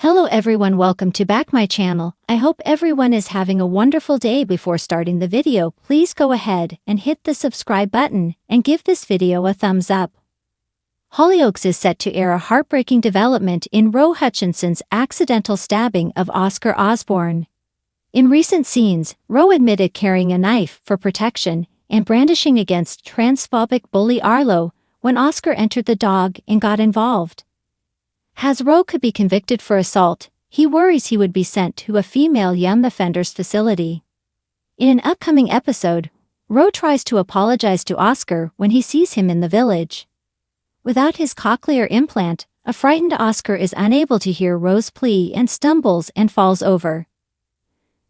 Hello everyone, welcome to back my channel. I hope everyone is having a wonderful day. Before starting the video, please go ahead and hit the subscribe button and give this video a thumbs up. Hollyoaks is set to air a heartbreaking development in Roe Hutchinson's accidental stabbing of Oscar Osborne. In recent scenes, Roe admitted carrying a knife for protection and brandishing against transphobic bully Arlo when Oscar entered the dog and got involved. As Roe could be convicted for assault, he worries he would be sent to a female young offenders facility. In an upcoming episode, Roe tries to apologize to Oscar when he sees him in the village. Without his cochlear implant, a frightened Oscar is unable to hear Roe's plea and stumbles and falls over.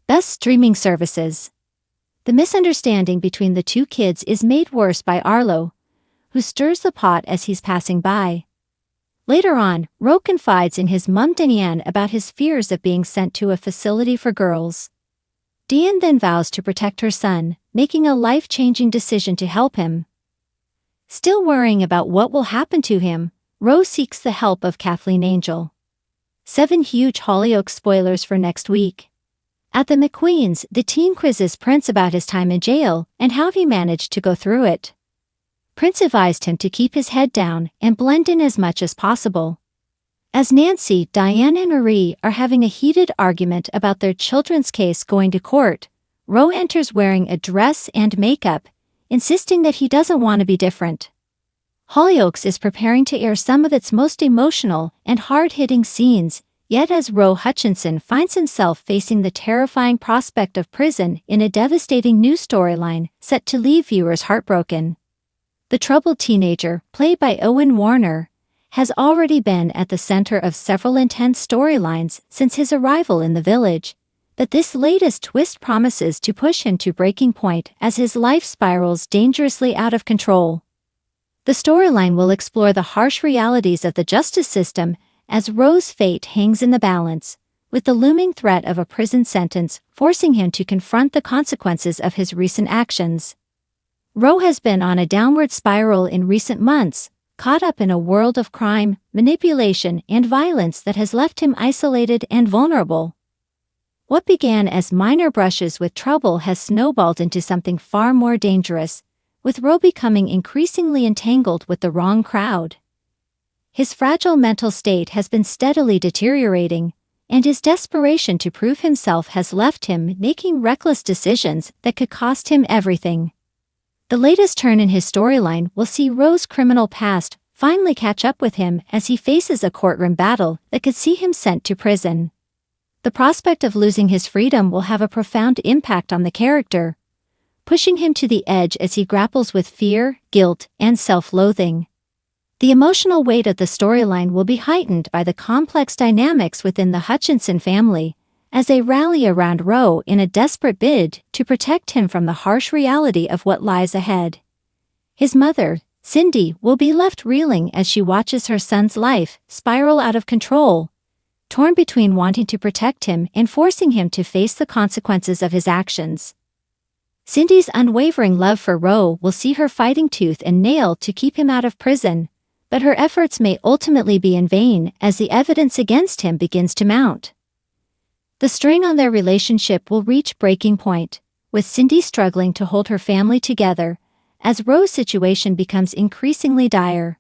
Best streaming services. The misunderstanding between the two kids is made worse by Arlo, who stirs the pot as he's passing by. Later on, Roe confides in his mum Diane about his fears of being sent to a facility for girls. Diane then vows to protect her son, making a life-changing decision to help him. Still worrying about what will happen to him, Roe seeks the help of Kathleen Angel. 7 huge Hollyoaks spoilers for next week. At the McQueens, the teen quizzes Prince about his time in jail and how he managed to go through it. Prince advised him to keep his head down and blend in as much as possible. As Nancy, Diane and Marie are having a heated argument about their children's case going to court, Roe enters wearing a dress and makeup, insisting that he doesn't want to be different. Hollyoaks is preparing to air some of its most emotional and hard-hitting scenes, yet as Roe Hutchinson finds himself facing the terrifying prospect of prison in a devastating new storyline set to leave viewers heartbroken. The troubled teenager, played by Owen Warner, has already been at the center of several intense storylines since his arrival in the village, but this latest twist promises to push him to breaking point as his life spirals dangerously out of control. The storyline will explore the harsh realities of the justice system as Roe's fate hangs in the balance, with the looming threat of a prison sentence forcing him to confront the consequences of his recent actions. Roe has been on a downward spiral in recent months, caught up in a world of crime, manipulation, and violence that has left him isolated and vulnerable. What began as minor brushes with trouble has snowballed into something far more dangerous, with Roe becoming increasingly entangled with the wrong crowd. His fragile mental state has been steadily deteriorating, and his desperation to prove himself has left him making reckless decisions that could cost him everything. The latest turn in his storyline will see Roe's criminal past finally catch up with him as he faces a courtroom battle that could see him sent to prison. The prospect of losing his freedom will have a profound impact on the character, pushing him to the edge as he grapples with fear, guilt, and self-loathing. The emotional weight of the storyline will be heightened by the complex dynamics within the Hutchinson family, as they rally around Roe in a desperate bid to protect him from the harsh reality of what lies ahead. His mother, Cindy, will be left reeling as she watches her son's life spiral out of control, torn between wanting to protect him and forcing him to face the consequences of his actions. Cindy's unwavering love for Roe will see her fighting tooth and nail to keep him out of prison, but her efforts may ultimately be in vain as the evidence against him begins to mount. The strain on their relationship will reach breaking point, with Cindy struggling to hold her family together as Roe's situation becomes increasingly dire.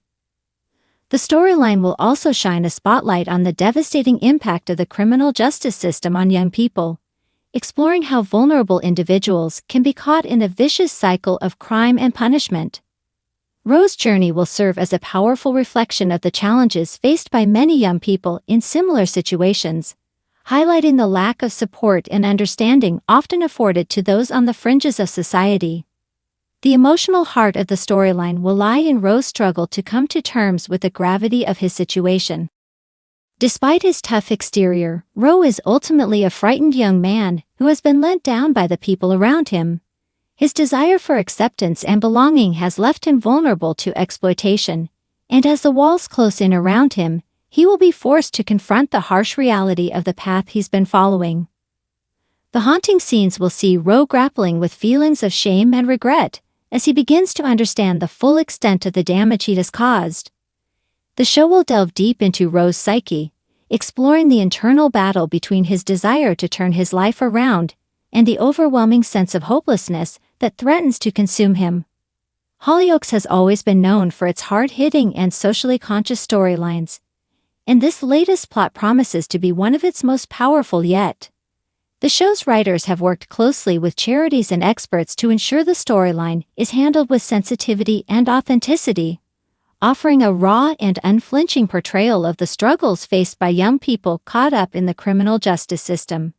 The storyline will also shine a spotlight on the devastating impact of the criminal justice system on young people, exploring how vulnerable individuals can be caught in a vicious cycle of crime and punishment. Roe's journey will serve as a powerful reflection of the challenges faced by many young people in similar situations, highlighting the lack of support and understanding often afforded to those on the fringes of society. The emotional heart of the storyline will lie in Roe's struggle to come to terms with the gravity of his situation. Despite his tough exterior, Roe is ultimately a frightened young man who has been let down by the people around him. His desire for acceptance and belonging has left him vulnerable to exploitation, and as the walls close in around him, he will be forced to confront the harsh reality of the path he's been following. The haunting scenes will see Roe grappling with feelings of shame and regret as he begins to understand the full extent of the damage he has caused. The show will delve deep into Roe's psyche, exploring the internal battle between his desire to turn his life around and the overwhelming sense of hopelessness that threatens to consume him. Hollyoaks has always been known for its hard-hitting and socially conscious storylines, and this latest plot promises to be one of its most powerful yet. The show's writers have worked closely with charities and experts to ensure the storyline is handled with sensitivity and authenticity, offering a raw and unflinching portrayal of the struggles faced by young people caught up in the criminal justice system.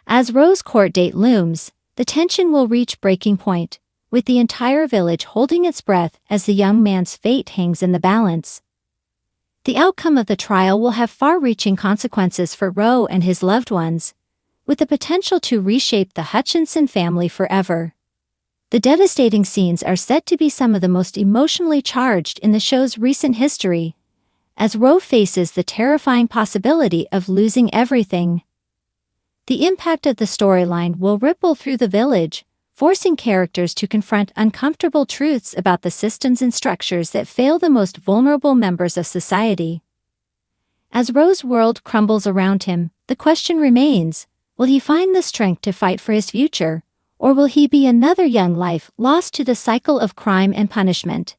As Rose's court date looms, the tension will reach breaking point, with the entire village holding its breath as the young man's fate hangs in the balance. The outcome of the trial will have far-reaching consequences for Roe and his loved ones, with the potential to reshape the Hutchinson family forever. The devastating scenes are set to be some of the most emotionally charged in the show's recent history, as Roe faces the terrifying possibility of losing everything. The impact of the storyline will ripple through the village, forcing characters to confront uncomfortable truths about the systems and structures that fail the most vulnerable members of society. As Roe's world crumbles around him, the question remains: will he find the strength to fight for his future, or will he be another young life lost to the cycle of crime and punishment?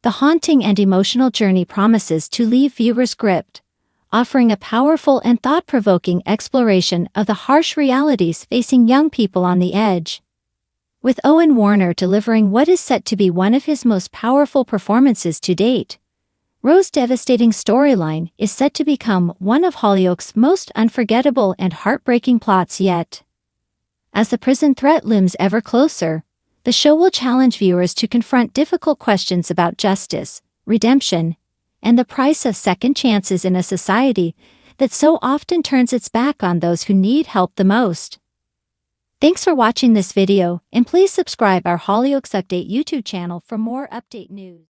The haunting and emotional journey promises to leave viewers gripped, offering a powerful and thought-provoking exploration of the harsh realities facing young people on the edge. With Owen Warner delivering what is set to be one of his most powerful performances to date, Rose's devastating storyline is set to become one of Hollyoaks' most unforgettable and heartbreaking plots yet. As the prison threat looms ever closer, the show will challenge viewers to confront difficult questions about justice, redemption, and the price of second chances in a society that so often turns its back on those who need help the most. Thanks for watching this video, and please subscribe our Hollyoaks Update YouTube channel for more update news.